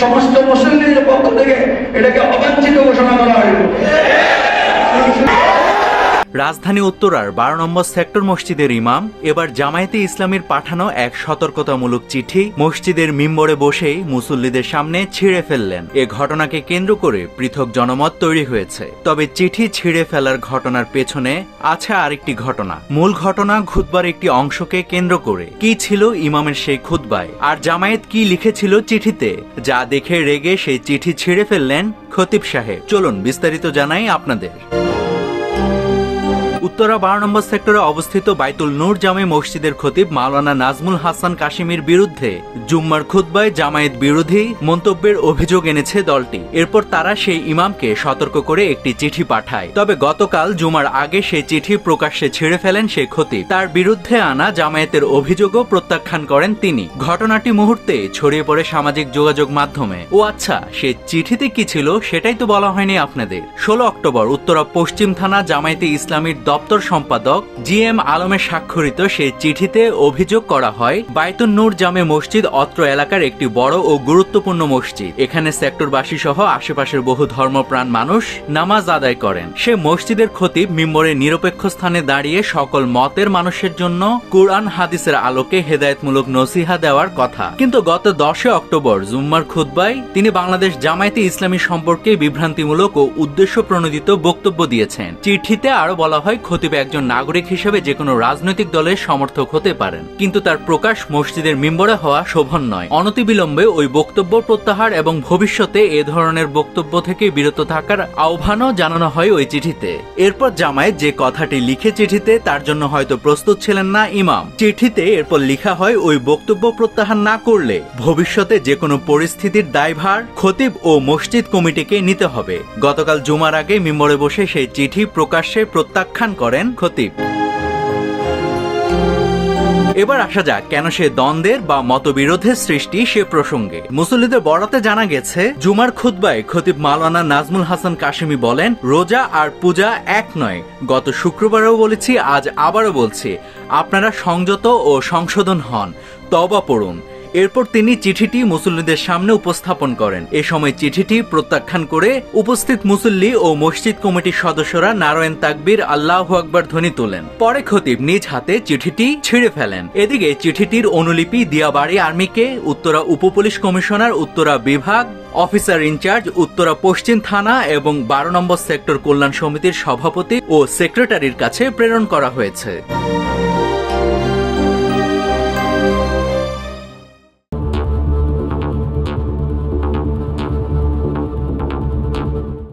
সমস্ত মুসলিমদের পক্ষ থেকে এটাকে অবাঞ্ছিত ঘোষণা করা হইল। রাজধানী উত্তরার 12 নম্বর সেক্টর মসজিদের ইমাম এবার জামায়াতে ইসলামীর পাঠানো এক সতর্কতামূলক চিঠি মসজিদের মিম্বরে বসেই মুসল্লিদের সামনে ছিঁড়ে ফেললেন। এ ঘটনাকে কেন্দ্র করে পৃথক জনমত তৈরি হয়েছে। তবে চিঠি ছিঁড়ে ফেলার ঘটনার পেছনে আছে আরেকটি ঘটনা। মূল ঘটনা খুতবার একটি অংশকে কেন্দ্র করে। কি ছিল ইমামের সেই খুতবায়, আর জামায়াত কি লিখেছিল চিঠিতে, যা দেখে রেগে সেই চিঠি ছিঁড়ে ফেললেন খতিব সাহেব। চলুন বিস্তারিত জানাই আপনাদের। উত্তরা 12 নম্বর সেক্টরে অবস্থিত বাইতুল নূর জামে মসজিদের খতিব মাওলানা নাজমুল হাসান কাশিমির বিরুদ্ধে জুম্মার খুতবায় জামায়াত বিরোধী মন্তব্যের অভিযোগ এনেছে দলটি। এরপর তারা সেই ইমামকে সতর্ক করে একটি চিঠি পাঠায়। তবে গতকাল জুমার আগে সেই চিঠি প্রকাশ্যে ছিঁড়ে ফেলেন সেই খতিব। তার বিরুদ্ধে আনা জামায়াতের অভিযোগও প্রত্যাখ্যান করেন তিনি। ঘটনাটি মুহূর্তে ছড়িয়ে পড়ে সামাজিক যোগাযোগ মাধ্যমে। ও আচ্ছা, সে চিঠিতে কি ছিল সেটাই তো বলা হয়নি আপনাদের। 16 অক্টোবর উত্তরা পশ্চিম থানা জামায়াতে ইসলামীর দপ্তর সম্পাদক GM আলমের স্বাক্ষরিত সেই চিঠিতে অভিযোগ করা হয়, বাইতুন নূর জামে মসজিদ অত্র এলাকার একটি বড় ও গুরুত্বপূর্ণ মসজিদ। এখানে সেক্টরবাসী সহ আশেপাশের বহু ধর্মপ্রাণ মানুষ নামাজ আদায় করেন। সে মসজিদের খতিব মিম্বরে নিরপেক্ষ স্থানে দাঁড়িয়ে সকল মতের মানুষের জন্য কুরআন হাদিসের আলোকে হেদায়েতমূলক নসিহা দেওয়ার কথা। কিন্তু গত 10 অক্টোবর জুম্মার খুতবায় তিনি বাংলাদেশ জামায়াতে ইসলামী সম্পর্কে বিভ্রান্তিমূলক ও উদ্দেশ্য প্রণোদিত বক্তব্য দিয়েছেন। চিঠিতে আরো বলা হয়, খতিব একজন নাগরিক হিসেবে যে কোনো রাজনৈতিক দলের সমর্থক হতে পারেন, কিন্তু তার প্রকাশ মসজিদের মিম্বরে হওয়া শোভন নয়। অনতিবিলম্বে ওই বক্তব্য প্রত্যাহার এবং ভবিষ্যতে এ ধরনের বক্তব্য থেকে বিরত থাকার আহ্বানও জানানো হয় ওই চিঠিতে। এরপর জামায়াত যে কথাটি লিখে চিঠিতে, তার জন্য হয়তো প্রস্তুত ছিলেন না ইমাম। চিঠিতে এরপর লেখা হয়, ওই বক্তব্য প্রত্যাহার না করলে ভবিষ্যতে যে কোনো পরিস্থিতির দায়ভার খতিব ও মসজিদ কমিটিকে নিতে হবে। গতকাল জুমার আগে মিম্বরে বসে সেই চিঠি প্রকাশ্যে প্রত্যাখ্যান করেন খতিব। এবার আসা যাক কেন সে দ্বন্দ্বের বা মতবিরোধের সৃষ্টি সে প্রসঙ্গে। মুসল্লিদের বরাতে জানা গেছে, জুমার খুতবায় খতিব মাওলানা নাজমুল হাসান কাশিমি বলেন, রোজা আর পূজা এক নয়। গত শুক্রবারেও বলেছি, আজ আবারও বলছি, আপনারা সংযত ও সংশোধন হন, তওবা পড়ুন। এরপর তিনি চিঠিটি মুসল্লিদের সামনে উপস্থাপন করেন। এ সময় চিঠিটি প্রত্যাখ্যান করে উপস্থিত মুসল্লি ও মসজিদ কমিটির সদস্যরা নারায়ণ তাকবীর আল্লাহু আকবার ধ্বনি তোলেন। পরে খতিব নিজ হাতে চিঠিটি ছিঁড়ে ফেলেন। এদিকে চিঠিটির অনুলিপি দিয়াবাড়ি আর্মিকে, উত্তরা উপপুলিশ কমিশনার, উত্তরা বিভাগ অফিসার ইনচার্জ, উত্তরা পশ্চিম থানা এবং 12 নম্বর সেক্টর কল্যাণ সমিতির সভাপতি ও সেক্রেটারির কাছে প্রেরণ করা হয়েছে।